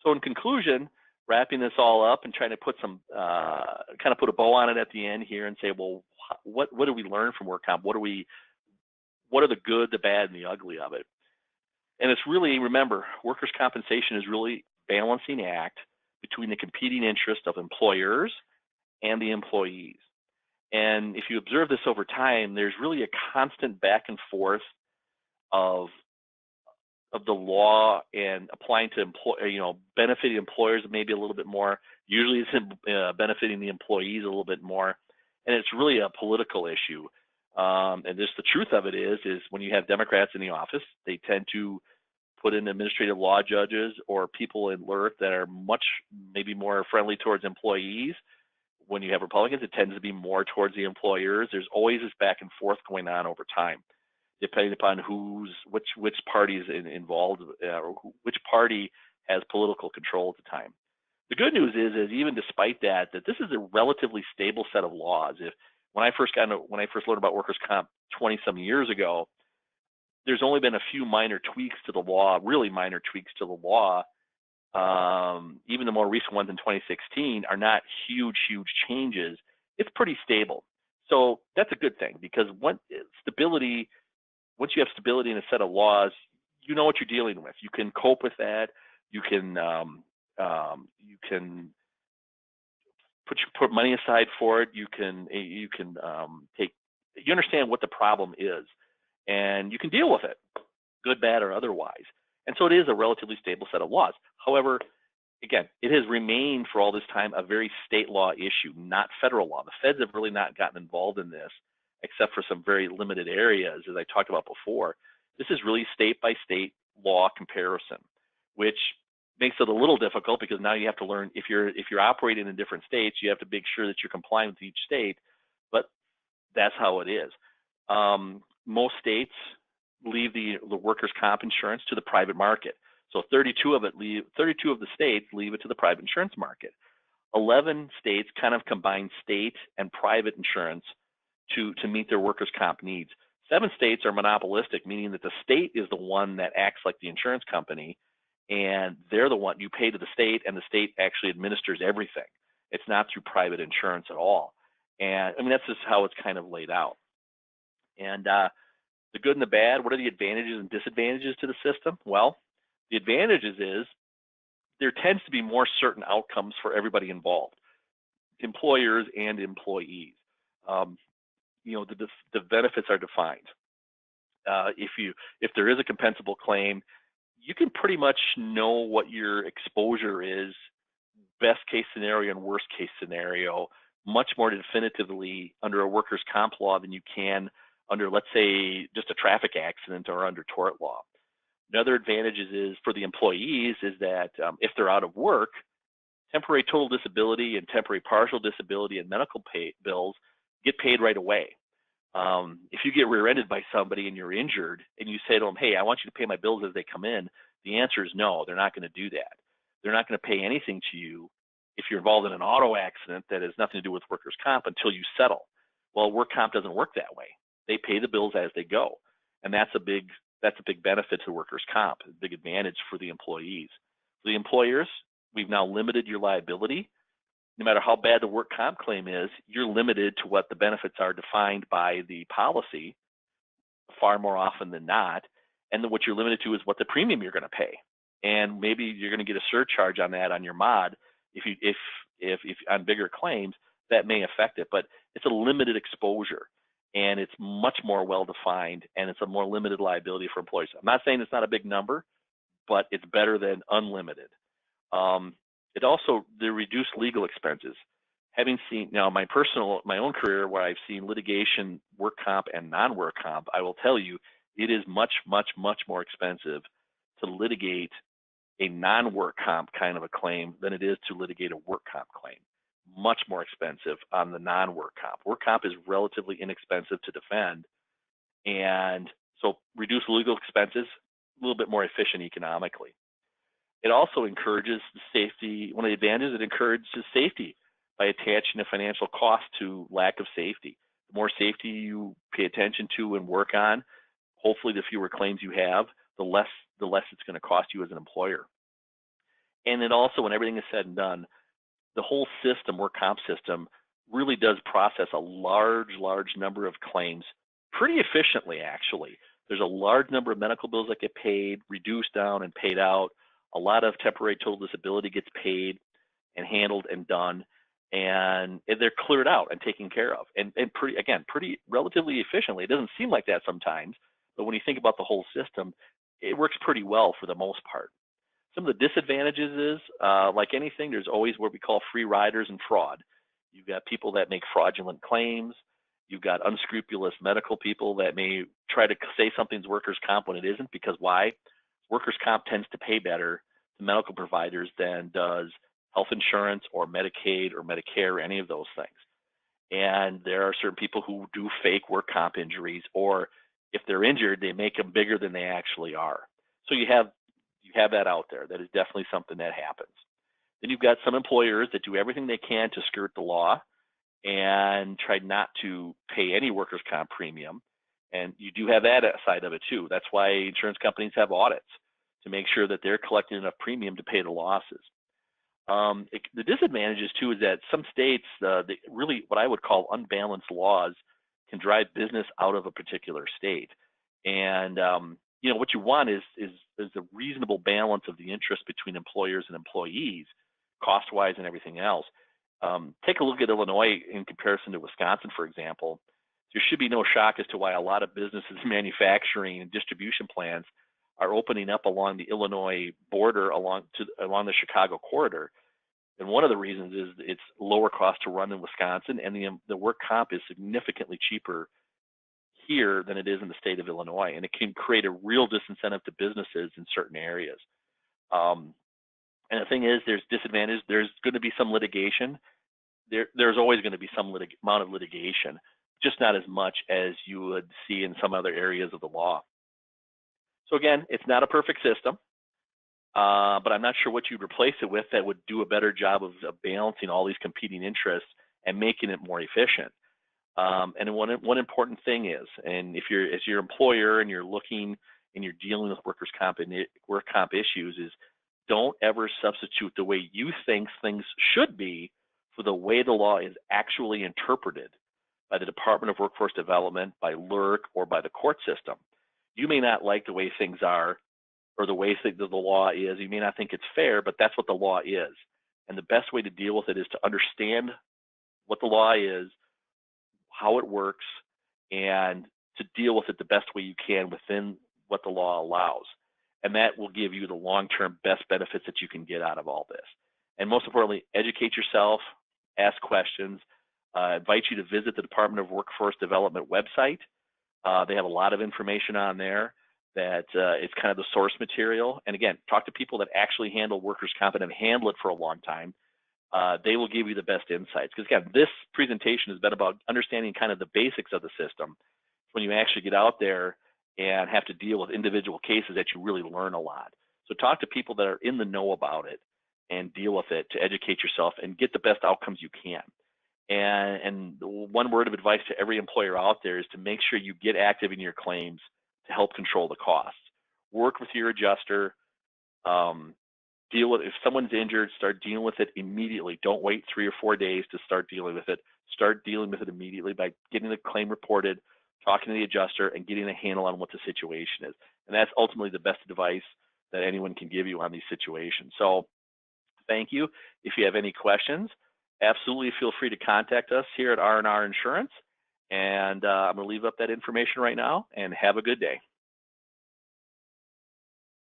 So in conclusion, wrapping this all up and trying to put some kind of put a bow on it at the end here and say, well, what do we learn from work comp? What are the good, the bad, and the ugly of it? And it's really, remember, workers' compensation is really a balancing act between the competing interests of employers and the employees. And if you observe this over time, there's really a constant back and forth of the law and applying to benefiting employers maybe a little bit more. Usually it's benefiting the employees a little bit more. And it's really a political issue. And just the truth of it is when you have Democrats in the office, they tend to put in administrative law judges or people in LIRT that are much maybe more friendly towards employees. When you have Republicans, it tends to be more towards the employers. There's always this back and forth going on over time, depending upon which party is involved or which party has political control at the time. The good news is even despite that this is a relatively stable set of laws. When I first learned about workers' comp 20-some years ago, there's only been a few minor tweaks to the law, really minor tweaks to the law. Even the more recent ones in 2016 are not huge changes. It's pretty stable. So that's a good thing, because once you have stability in a set of laws, you know what you're dealing with. You can cope with that. You can put money aside for it. You understand what the problem is, and you can deal with it, good, bad, or otherwise. And so it is a relatively stable set of laws. However, again, it has remained for all this time a very state law issue, not federal law. The feds have really not gotten involved in this, except for some very limited areas, as I talked about before. This is really state-by-state law comparison, which makes it a little difficult, because now you have to learn, if you're operating in different states, you have to make sure that you're complying with each state, but that's how it is. Most states leave the workers' comp insurance to the private market. So 32 of the states leave it to the private insurance market. 11 states kind of combine state and private insurance to meet their workers' comp needs. 7 states are monopolistic, meaning that the state is the one that acts like the insurance company, and they're the one you pay to the state, and the state actually administers everything. It's not through private insurance at all. And I mean, that's just how it's kind of laid out. And the good and the bad, what are the advantages and disadvantages to the system? Well, the advantages is there tends to be more certain outcomes for everybody involved, employers and employees. The benefits are defined. If there is a compensable claim, you can pretty much know what your exposure is, best case scenario and worst case scenario, much more definitively under a workers' comp law than you can under, let's say, just a traffic accident or under tort law. Another advantage is for the employees is that if they're out of work, temporary total disability and temporary partial disability and medical bills get paid right away. If you get rear-ended by somebody and you're injured and you say to them, hey, I want you to pay my bills as they come in, the answer is no, they're not going to do that. They're not going to pay anything to you if you're involved in an auto accident that has nothing to do with workers' comp until you settle. Well, work comp doesn't work that way. They pay the bills as they go. And that's a big benefit to workers' comp, a big advantage for the employees. For the employers, we've now limited your liability. No matter how bad the work comp claim is, you're limited to what the benefits are defined by the policy far more often than not. And then what you're limited to is what the premium you're going to pay. And maybe you're going to get a surcharge on that on your mod. If on bigger claims, that may affect it, but it's a limited exposure and it's much more well-defined and it's a more limited liability for employees. I'm not saying it's not a big number, but it's better than unlimited. It also, the reduced legal expenses. Having seen now my own career where I've seen litigation, work comp and non-work comp, I will tell you, it is much, much, much more expensive to litigate a non-work comp kind of a claim than it is to litigate a work comp claim. Much more expensive on the non-work comp. Work comp is relatively inexpensive to defend. And so reduce legal expenses, a little bit more efficient economically. It also encourages the safety. One of the advantages, it encourages safety by attaching a financial cost to lack of safety. The more safety you pay attention to and work on, hopefully the fewer claims you have, the less it's going to cost you as an employer. And then also, when everything is said and done, the whole system, work comp system, really does process a large number of claims pretty efficiently, actually. There's a large number of medical bills that get paid, reduced down, and paid out. A lot of temporary total disability gets paid and handled and done, and they're cleared out and taken care of, and pretty relatively efficiently. It doesn't seem like that sometimes, but when you think about the whole system, it works pretty well for the most part. Some of the disadvantages is, like anything, there's always what we call free riders and fraud. You've got people that make fraudulent claims. You've got unscrupulous medical people that may try to say something's workers' comp when it isn't, because why? Workers' comp tends to pay better to medical providers than does health insurance or Medicaid or Medicare or any of those things. And there are certain people who do fake work comp injuries, or if they're injured, they make them bigger than they actually are. So you have that out there. That is definitely something that happens. Then you've got some employers that do everything they can to skirt the law and try not to pay any workers' comp premium. And you do have that side of it too. That's why insurance companies have audits, to make sure that they're collecting enough premium to pay the losses. The disadvantages too is that some states, really what I would call unbalanced laws, can drive business out of a particular state. And what you want is a reasonable balance of the interest between employers and employees, cost-wise and everything else. Take a look at Illinois in comparison to Wisconsin, for example. There should be no shock as to why a lot of businesses, manufacturing and distribution plants are opening up along the Illinois border, along the Chicago corridor. And one of the reasons is it's lower cost to run in Wisconsin, and the work comp is significantly cheaper here than it is in the state of Illinois, and it can create a real disincentive to businesses in certain areas. And the thing is, there's disadvantages. There's going to be some litigation. There's always going to be some amount of litigation, just not as much as you would see in some other areas of the law. So again, it's not a perfect system, but I'm not sure what you'd replace it with that would do a better job of balancing all these competing interests and making it more efficient. And one important thing is, and if you're as your employer and you're looking and you're dealing with work comp issues, is don't ever substitute the way you think things should be for the way the law is actually interpreted by the Department of Workforce Development, by LERC, or by the court system. You may not like the way things are or the way the law is. You may not think it's fair, but that's what the law is. And the best way to deal with it is to understand what the law is, how it works, and to deal with it the best way you can within what the law allows. And that will give you the long-term best benefits that you can get out of all this. And most importantly, educate yourself, ask questions. I invite you to visit the Department of Workforce Development website. They have a lot of information on there that it's kind of the source material. And again, talk to people that actually handle workers' comp and have handled it for a long time. They will give you the best insights. Because again, this presentation has been about understanding kind of the basics of the system. When you actually get out there and have to deal with individual cases, that you really learn a lot. So talk to people that are in the know about it and deal with it to educate yourself and get the best outcomes you can. And one word of advice to every employer out there is to make sure you get active in your claims to help control the costs. Work with your adjuster. Deal with, if someone's injured, start dealing with it immediately. Don't wait 3 or 4 days to start dealing with it. Start dealing with it immediately by getting the claim reported, talking to the adjuster, and getting a handle on what the situation is. And that's ultimately the best advice that anyone can give you on these situations. So thank you. If you have any questions, absolutely feel free to contact us here at R&R Insurance. And I'm going to leave up that information right now, and have a good day.